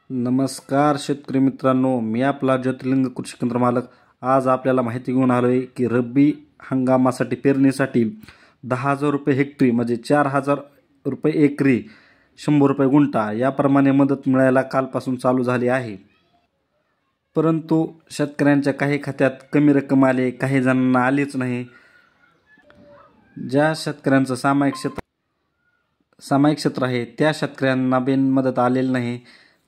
नमस्कार शेतकरी मित्रांनो, मी आपला ज्योतिर्लिंग कृषी केंद्र मालक. आज आपल्याला माहिती घेऊन आलो आहे की रब्बी हंगामासाठी पेरणीसाठी 10,000 रुपये हेक्टरी म्हणजे 4,000 रुपये एकरी, 100 रुपये गुंठा याप्रमाणे मदत मिळायला कालपासून चालू झाली आहे. परंतु शेतकऱ्यांच्या काही खात्यात कमी रक्कम आली, काही जणांना आलीच नाही. ज्या शेतकऱ्यांचं सामायिक क्षेत्र आहे त्या शेतकऱ्यांना बिन मदत आलेली नाही.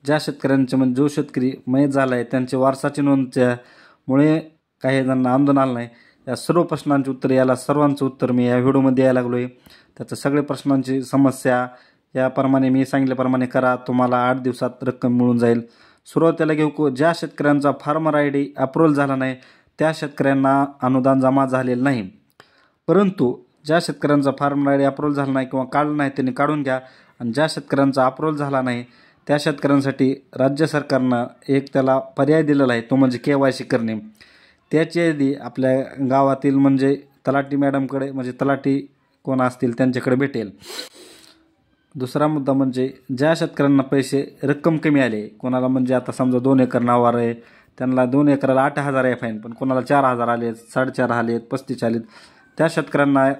ज्या शेतकऱ्यांचे म्हणजे जो शेतकरी मयत झाला आहे त्यांचे वारसाची नोंदच्यामुळे काही जणांना आमदन आलं नाही. या सर्व प्रश्नांची उत्तर, याला सर्वांचं उत्तर मी या व्हिडिओमध्ये द्यायला लागलो आहे. त्याचं सगळे प्रश्नांची समस्या याप्रमाणे मी सांगितल्याप्रमाणे करा, तुम्हाला 8 दिवसात रक्कम मिळून जाईल. सुरुवातीला घेऊ, ज्या शेतकऱ्यांचा फार्मर ID अप्रूव्हल झाला नाही त्या शेतकऱ्यांना अनुदान जमा झालेलं नाही. परंतु ज्या शेतकऱ्यांचा फार्मर ID अप्रूव्हल झाला नाही किंवा काढलं नाही त्यांनी काढून घ्या. आणि ज्या शेतकऱ्यांचा अप्रूव्हल झाला नाही त्या शेतकऱ्यांसाठी राज्य सरकारनं एक त्याला पर्याय दिलेला आहे, तो म्हणजे KYC करणे. त्याची यादी आपल्या गावातील म्हणजे तलाठी मॅडमकडे, म्हणजे तलाठी कोण असतील त्यांच्याकडे भेटेल. दुसरा मुद्दा म्हणजे ज्या शेतकऱ्यांना रक्कम कमी आले, कोणाला म्हणजे आता समजा 2 एकर नावावर आहे त्यांना 2 एकराला 8,000 आहे फाईन, पण कोणाला 4,000 आलेत, 4.5 आलेत, 35 आलेत, त्या शेतकऱ्यांना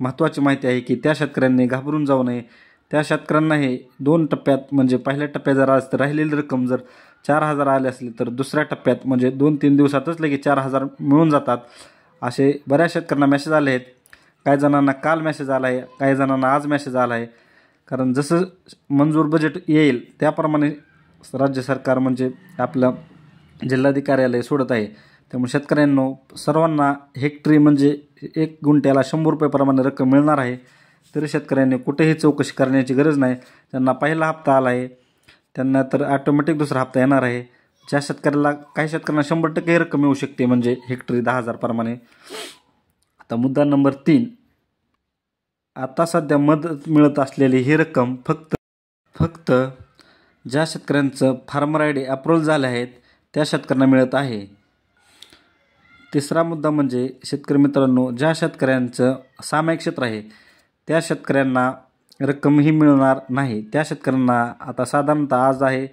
महत्त्वाची माहिती आहे की त्या शेतकऱ्यांनी घाबरून जाऊ नये. त्या शेतकऱ्यांना हे 2 टप्प्यात, म्हणजे पहिल्या टप्प्यात जर आज राहिलेली रक्कम जर 4,000 आली असली तर दुसऱ्या टप्प्यात म्हणजे 2-3 दिवसातच लगेच 4,000 मिळून जातात. असे बऱ्याच शेतकऱ्यांना मेसेज आले आहेत. काही जणांना काल मेसेज आला आहे, काही जणांना आज मेसेज आला आहे. कारण जसं मंजूर बजेट येईल त्याप्रमाणे राज्य सरकार म्हणजे आपलं जिल्हाधिकाऱ्यालय सोडत आहे. त्यामुळे शेतकऱ्यांनो सर्वांना हेक्टरी म्हणजे 1 गुंठ्याला 100 रुपये प्रमाणे रक्कम मिळणार आहे. तरी शेतकऱ्यांनी कुठेही चौकशी करण्याची गरज नाही. ज्यांना पहिला हप्ता आला आहे त्यांना तर ऑटोमॅटिक दुसरा हप्ता येणार आहे. ज्या शेतकऱ्याला, काही शेतकऱ्यांना 100% रक्कम मिळू शकते म्हणजे हेक्टरी 10,000 प्रमाणे. आता मुद्दा नंबर 3, आता सध्या मदत मिळत असलेली ही रक्कम फक्त ज्या शेतकऱ्यांचं फार्मर ID अप्रूव्हल झाले आहेत त्या शेतकऱ्यांना मिळत आहे. तिसरा मुद्दा म्हणजे शेतकरी मित्रांनो, ज्या शेतकऱ्यांचं सामायिक क्षेत्र आहे त्या शेतकऱ्यांना रक्कमही मिळणार नाही. त्या शेतकऱ्यांना आता साधारणतः आज आहे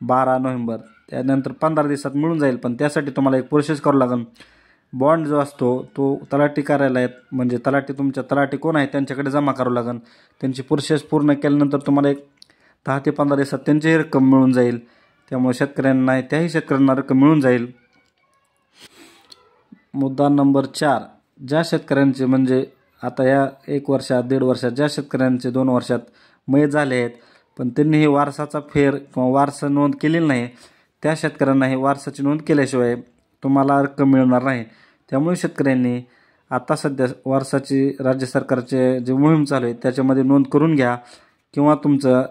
12 नोव्हेंबर, त्यानंतर 15 दिवसात मिळून जाईल. पण त्यासाठी तुम्हाला एक प्रोसेस करावं लागेल. बॉन्ड जो असतो तो तलाठी कार्यालयात, म्हणजे तुमच्या तलाठी कोण आहे त्यांच्याकडे जमा करावं लागेल. त्यांची प्रोसेस पूर्ण केल्यानंतर तुम्हाला एक 10 ते 15 दिवसात त्यांचीही रक्कम मिळून जाईल. त्यामुळे शेतकऱ्यांना, त्याही शेतकऱ्यांना रक्कम मिळून जाईल. मुद्दा नंबर 4, ज्या शेतकऱ्यांचे म्हणजे आता या 1 वर्षात, 1.5 वर्षात, ज्या शेतकऱ्यांचे 2 वर्षात मयत झाले आहेत पण त्यांनी हे वारसाचा फेर किंवा वारसा नोंद केलेली नाही, त्या शेतकऱ्यांना हे वारसाची नोंद केल्याशिवाय तुम्हाला रक्कम मिळणार नाही. त्यामुळे शेतकऱ्यांनी आता सध्या वारसाची राज्य सरकारचे जे मोहीम चालू आहे त्याच्यामध्ये नोंद करून घ्या किंवा तुमचं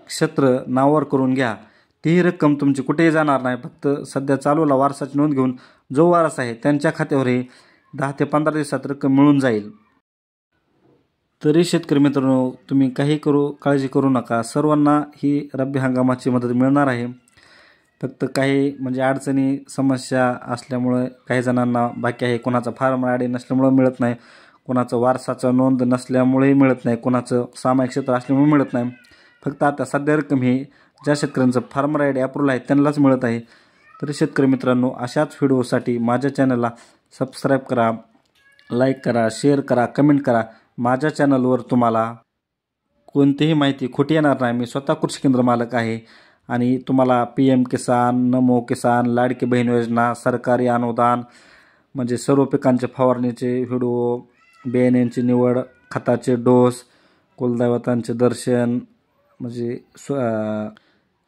क्षेत्र नावावर करून घ्या. तीही रक्कम तुमची कुठेही जाणार नाही. फक्त सध्या चालूला वारसाची नोंद घेऊन जो वारस आहे त्यांच्या खात्यावरही 10 ते 15 दिवसात रक्कम मिळून जाईल. तरी शेतकरी मित्रांनो, तुम्ही काळजी करू नका. सर्वांना ही रब्बी हंगामाची मदत मिळणार आहे. फक्त काही म्हणजे अडचणी, समस्या असल्यामुळे काही जणांना बाकी आहे. कोणाचा फार्मर ID नसल्यामुळे मिळत नाही, कोणाचं वारसाचं नोंद नसल्यामुळेही मिळत नाही, कोणाचं सामायिक क्षेत्र असल्यामुळे मिळत नाही. फक्त आता सध्या रक्कम ही ज्या शेतकऱ्यांचं फार्मर ID अप्रूव्हल आहे त्यांनाच मिळत आहे. तरी शेतकरी मित्रांनो, अशाच व्हिडिओसाठी माझ्या चॅनलला सबस्क्राईब करा, लाईक करा, शेअर करा, कमेंट करा. माझ्या चॅनलवर तुम्हाला कोणतीही माहिती खोटी येणार नाही. मी स्वतः कृषी केंद्र मालक आहे आणि तुम्हाला PM किसान, नमो किसान, लाडकी बहीण योजना, सरकारी अनुदान, म्हणजे सर्व पिकांचे फवारणीचे व्हिडिओ, बियाण्यांची निवड, खताचे डोस, कुलदैवतांचे दर्शन, म्हणजे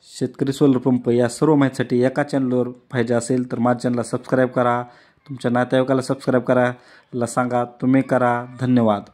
शेतकरी सोलर पंप, या सर्व माहितीसाठी एका चॅनलवर पाहिजे असेल तर माझ्या चॅनलला सबस्क्राईब करा. तुमच्या नातेवाईकाला सबस्क्राईब करायला सांगा. तुम्ही करा. धन्यवाद.